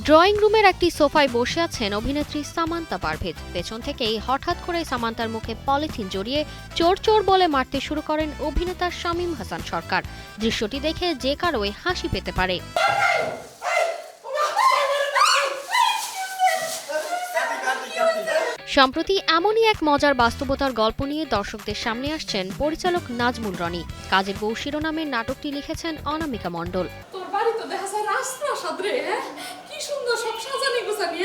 Drawing রুমের একটি সোফায় বসে আছেন অভিনেত্রী সামান্তা পারভেজ। পেছন থেকেই হঠাৎ করে সামান্তার মুখে পলিথিন জড়িয়ে চোর চোর বলে মারতে শুরু করেন অভিনেতা শামীম হাসান সরকার। দৃশ্যটি দেখে যে কারোই হাসি পেতে পারে। সম্প্রতি এমনই এক মজার বাস্তবতার গল্প নিয়ে দর্শকদের সামনে আসছেন পরিচালক নাজমুল রনি। কাজের বউ শিরোনামের নাটকটি লিখেছেন অনামিকা মণ্ডল। কি সুন্দর সব সাজানি গোছানি,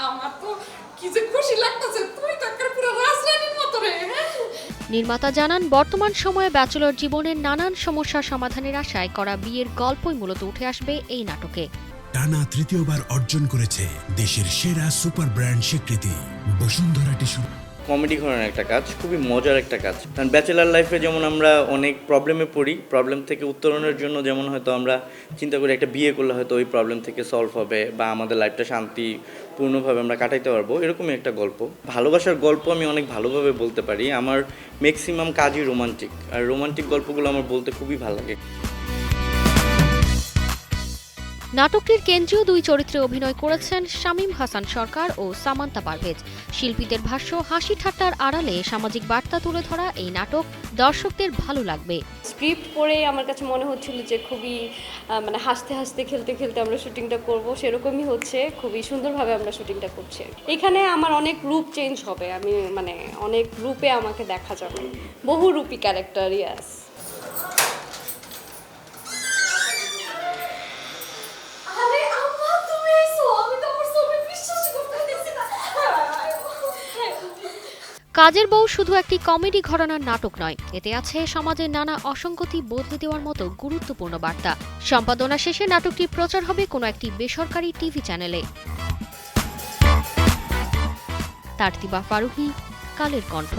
আমার তো কি যে খুশি লাগতেছে, তুই তো একটা পুরো রাজরানীর মতো রে। নির্মাতা জানান, বর্তমান সময়ে ব্যাচেলর জীবনের নানান সমস্যার সমাধানের আশায় করা বিয়ের গল্পই মূলত উঠে আসবে এই নাটকে। টানা তৃতীয়বার অর্জন করেছে দেশের সেরা সুপার ব্র্যান্ড স্বীকৃতি বসুন্ধরা টিস্যু। কমেডি ঘরানার একটা কাজ, খুবই মজার একটা কাজ। কারণ ব্যাচেলার লাইফে যেমন আমরা অনেক প্রবলেমে পড়ি, প্রবলেম থেকে উত্তরণের জন্য যেমন হয়তো আমরা চিন্তা করি একটা বিয়ে করলে হয়তো ওই প্রবলেম থেকে সলভ হবে বা আমাদের লাইফটা শান্তিপূর্ণভাবে আমরা কাটাইতে পারবো, এরকমই একটা গল্প। ভালোবাসার গল্প আমি অনেক ভালোভাবে বলতে পারি। আমার ম্যাক্সিমাম কাজই রোমান্টিক, আর রোমান্টিক গল্পগুলো আমার বলতে খুবই ভালো লাগে। নাটকটির কেন্দ্রীয় দুই চরিত্রে অভিনয় করেছেন শামীম হাসান সরকার ও সামান্তা পারভেজ। শিল্পীদের ভাষ্য, হাসি ঠাট্টার আড়ালে সামাজিক বার্তা তুলে ধরা এই নাটক দর্শকদের ভালো লাগবে। স্ক্রিপ্ট পড়ে আমার কাছে মনে হচ্ছিল যে খুবই মানে হাসতে হাসতে খেলতে খেলতে আমরা শুটিংটা করব, সেরকমই হচ্ছে। খুবই সুন্দরভাবে আমরা শুটিংটা করছি। এখানে আমার অনেক রূপ চেঞ্জ হবে, আমি মানে অনেক রূপে আমাকে দেখা যাবে, বহু রূপী ক্যারেক্টার। ইয়াস। কাজের বউ শুধু একটি কমেডি ঘরানার নাটক নয়, এতে আছে সমাজের নানা অসঙ্গতি বদলে দেওয়ার মতো গুরুত্বপূর্ণ বার্তা। সম্পাদনা শেষে নাটকটি প্রচার হবে কোনো একটি বেসরকারি টিভি চ্যানেলে। তারতিবা ফারুহী, কালের কণ্ঠ।